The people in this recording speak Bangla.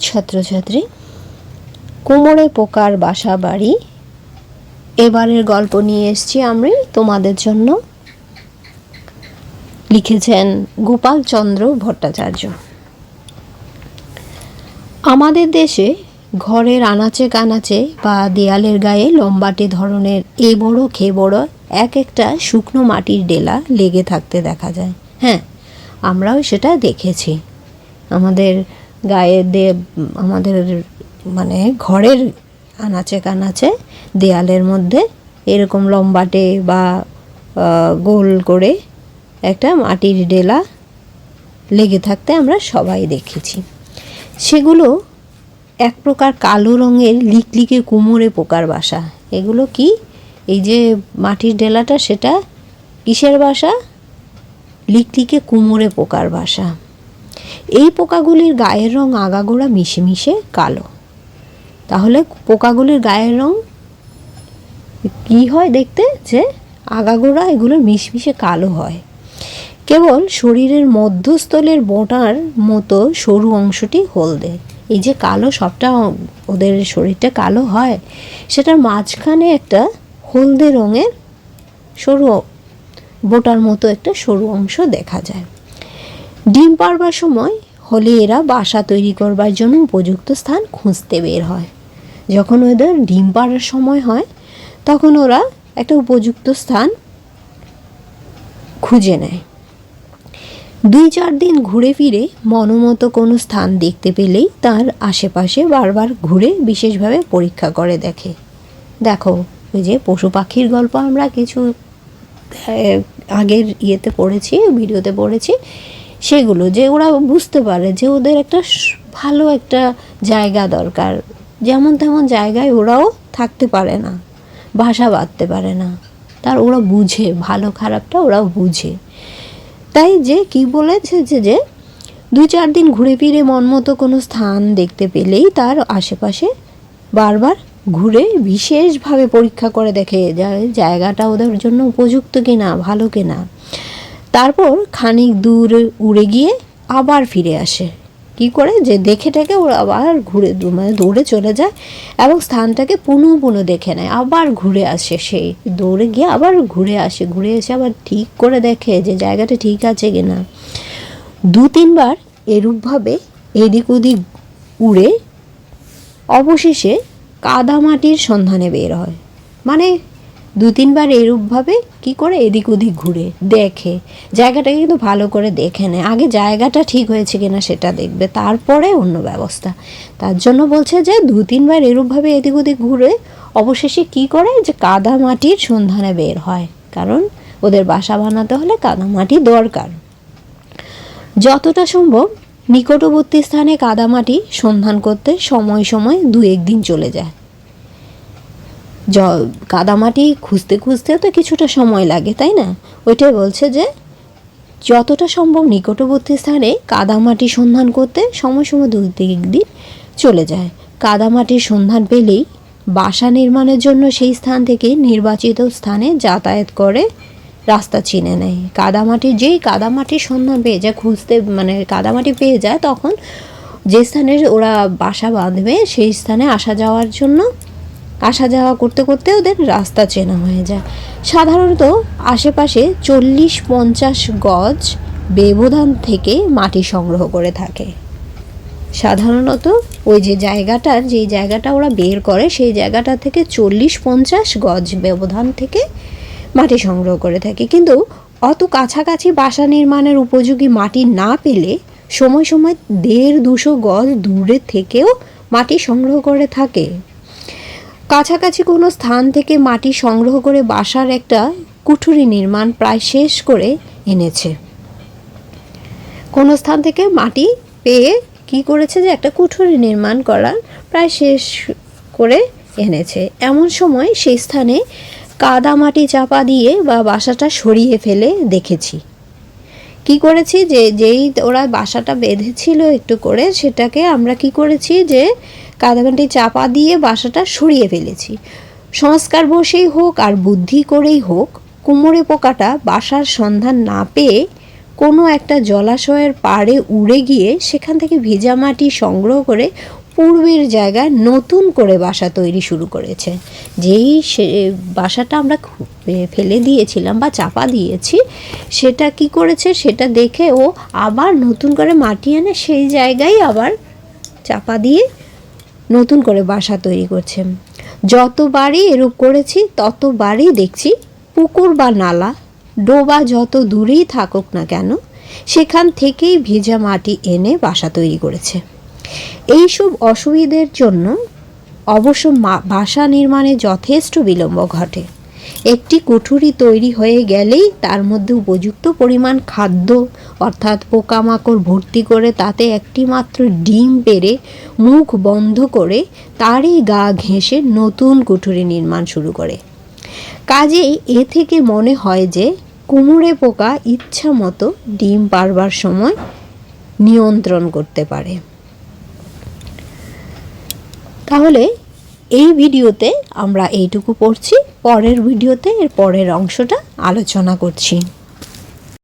ছাত্রছাত্রী, কুমোরে পোকার বাসা বাড়ি এবারের গল্প নিয়ে এসেছি আমি তোমাদের জন্য। লিখেছেন গোপাল চন্দ্র ভট্টাচার্য। আমাদের দেশে ঘরের আনাচে কানাচে বা দেয়ালের গায়ে লম্বাটে ধরনের এ বড় খে বড় এক একটা শুকনো মাটির ডেলা লেগে থাকতে দেখা যায়। হ্যাঁ, আমরাও সেটা দেখেছি। আমাদের আমাদের ঘরের আনাচে কানাচে দেয়ালের মধ্যে এরকম লম্বাটে বা গোল করে একটা মাটির ডেলা লেগে থাকতে আমরা সবাই দেখেছি। সেগুলো এক প্রকার কালো রঙের লিকলিকে কুমোরে পোকার বাসা। এগুলো কি? এই যে মাটির ডেলাটা, সেটা কিসের বাসা? লিকলিকে কুমোরে পোকার বাসা। এই পোকাগুলির গায়ের রং আগাগোড়া মিশে মিশে কালো। তাহলে পোকাগুলির গায়ের রং কি হয় দেখতে? যে আগাগোড়া এগুলো মিশমিশে কালো হয়। কেবল শরীরের মধ্যস্থলের বোঁটার মতো সরু অংশটি হলদে। এই যে কালো, সবটা ওদের শরীরটা কালো হয়, সেটার মাঝখানে একটা হলদে রঙের সরু বোঁটার মতো একটা সরু অংশ দেখা যায়। ডিম পাড়বার সময় হলে এরা বাসা তৈরি করবার জন্য উপযুক্ত স্থান খুঁজতে বের হয়। যখন ওদের ডিম পাড়ার সময় হয়, তখন ওরা একটা উপযুক্ত স্থান খুঁজে নেয়। 2-4 দিন ঘুরে ফিরে মনোমতো কোনো স্থান দেখতে পেলেই তার আশেপাশে বারবার ঘুরে বিশেষভাবে পরীক্ষা করে দেখে। দেখো, ওই যে পশু পাখির গল্প আমরা কিছু আগের ভিডিওতে পড়েছি, সেগুলো যে ওরা বুঝতে পারে যে ওদের একটা ভালো একটা জায়গা দরকার। যেমন তেমন জায়গায় ওরাও থাকতে পারে না, বাসা বাঁধতে পারে না। ওরা বুঝে, ভালো খারাপটা ওরাও বুঝে। তাই যে কি বলেছে যে 2-4 দিন ঘুরে ফিরে মনমতো কোনো স্থান দেখতে পেলেই তার আশেপাশে বারবার ঘুরে বিশেষভাবে পরীক্ষা করে দেখে জায়গাটা ওদের জন্য উপযুক্ত কিনা, ভালো কিনা। তারপর খানিক দূর উড়ে গিয়ে আবার ফিরে আসে। কি করে? যে দেখে টেকে ওরা আবার দৌড়ে চলে যায় এবং স্থানটাকে পুনঃ দেখে নেয়। আবার ঘুরে আসে, সেই দৌড়ে গিয়ে আবার ঘুরে এসে আবার ঠিক করে দেখে যে জায়গাটা ঠিক আছে কিনা। 2-3 বার এরূপভাবে এদিক ওদিক উড়ে অবশেষে কাদামাটির সন্ধানে বের হয়। 2-3 বার এরূপভাবে কি করে এদিক ওদিক ঘুরে দেখে, জায়গাটাকে কিন্তু ভালো করে দেখে নেয়। আগে জায়গাটা ঠিক হয়েছে কিনা সেটা দেখবে, তারপরে অন্য ব্যবস্থা। তার জন্য বলছে যে 2-3 বার এরূপভাবে এদিক ওদিক ঘুরে অবশেষে কি করে, যে কাদামাটির সন্ধানে বের হয়। কারণ ওদের বাসা বানাতে হলে কাদামাটি দরকার। যতটা সম্ভব নিকটবর্তী স্থানে কাদামাটি সন্ধান করতে সময় 2-1 দিন চলে যায়। কাদামাটি খুঁজতে তো কিছুটা সময় লাগে, তাই না? ওইটাই বলছে যে যতটা সম্ভব নিকটবর্তী স্থানে কাদামাটি সন্ধান করতে সময় 2-1 দিন চলে যায়। কাদামাটির সন্ধান পেলেই বাসা নির্মাণের জন্য সেই স্থান থেকে নির্বাচিত স্থানে যাতায়াত করে রাস্তা চিনে নেয়। যেই কাদামাটির সন্ধান পেয়ে যায়, কাদামাটি পেয়ে যায়, তখন যে স্থানে ওরা বাসা বাঁধবে সেই স্থানে আসা যাওয়া করতে করতে ওদের রাস্তা চেনা হয়ে যায়। সাধারণত আশেপাশে 40-50 গজ ব্যবধান থেকে মাটি সংগ্রহ করে থাকে। সাধারণত ওই যে জায়গাটা ওরা বের করে, সেই জায়গাটা থেকে 40-50 গজ ব্যবধান থেকে মাটি সংগ্রহ করে থাকে। কিন্তু অত কাছাকাছি বাসা নির্মাণের উপযোগী মাটি না পেলে সময় 150-200 গজ দূরে থেকেও মাটি সংগ্রহ করে থাকে। কাছাকাছি কোনো স্থান থেকে মাটি সংগ্রহ করে বাসার একটা কুঠুরি নির্মাণ প্রায় শেষ করে এনেছে। কোনো স্থান থেকে মাটি পেয়ে কি করেছে, যে একটা কুঠুরি নির্মাণ করার প্রায় শেষ করে এনেছে। এমন সময় সেই স্থানে কাদামাটি চাপা দিয়ে বা বাসাটা সরিয়ে ফেলে দেখেছি। কি করেছি, যেই ওরা বাসাটা বেঁধেছিল একটু করে, সেটাকে আমরা কি করেছি, যে কাদামাটি চাপা দিয়ে বাসাটা সরিয়ে ফেলেছি। সংস্কার বসেই হোক আর বুদ্ধি করেই হোক, কুমোরে পোকাটা বাসার সন্ধান না পেয়ে কোনো একটা জলাশয়ের পাড়ে উড়ে গিয়ে সেখান থেকে ভেজা মাটি সংগ্রহ করে পূর্বের জায়গায় নতুন করে বাসা তৈরি শুরু করেছে। যেই সে বাসাটা আমরা ফেলে দিয়েছিলাম বা চাপা দিয়েছি, সেটা কি করেছে সেটা দেখে ও আবার নতুন করে মাটি এনে সেই জায়গায় আবার চাপা দিয়ে নতুন করে বাসা তৈরি করছে। যতবারই এরূপ করেছি ততবারই দেখছি পুকুর বা নালা, ডোবা যত দূরেই থাকুক না কেন, সেখান থেকেই ভেজা মাটি এনে বাসা তৈরি করেছে। এইসব অসুবিধার জন্য অবশ্য বাসা নির্মাণে যথেষ্ট বিলম্ব ঘটে। একটি কুঠুরি তৈরি হয়ে গেলেই তার মধ্যে উপযুক্ত পরিমাণ খাদ্য অর্থাৎ পোকামাকড় ভর্তি করে তাতে একটি মাত্র ডিম পেড়ে মুখ বন্ধ করে তারই গা ঘেঁষে নতুন কুঠুরি নির্মাণ শুরু করে। কাজেই এ থেকে মনে হয় যে কুমড়ে পোকা ইচ্ছা মতো ডিম পাড়বার সময় নিয়ন্ত্রণ করতে পারে। তাহলে এই ভিডিওতে আমরা এইটুকু পড়ছি, পরের ভিডিওতে এর পরের অংশটা আলোচনা করছি।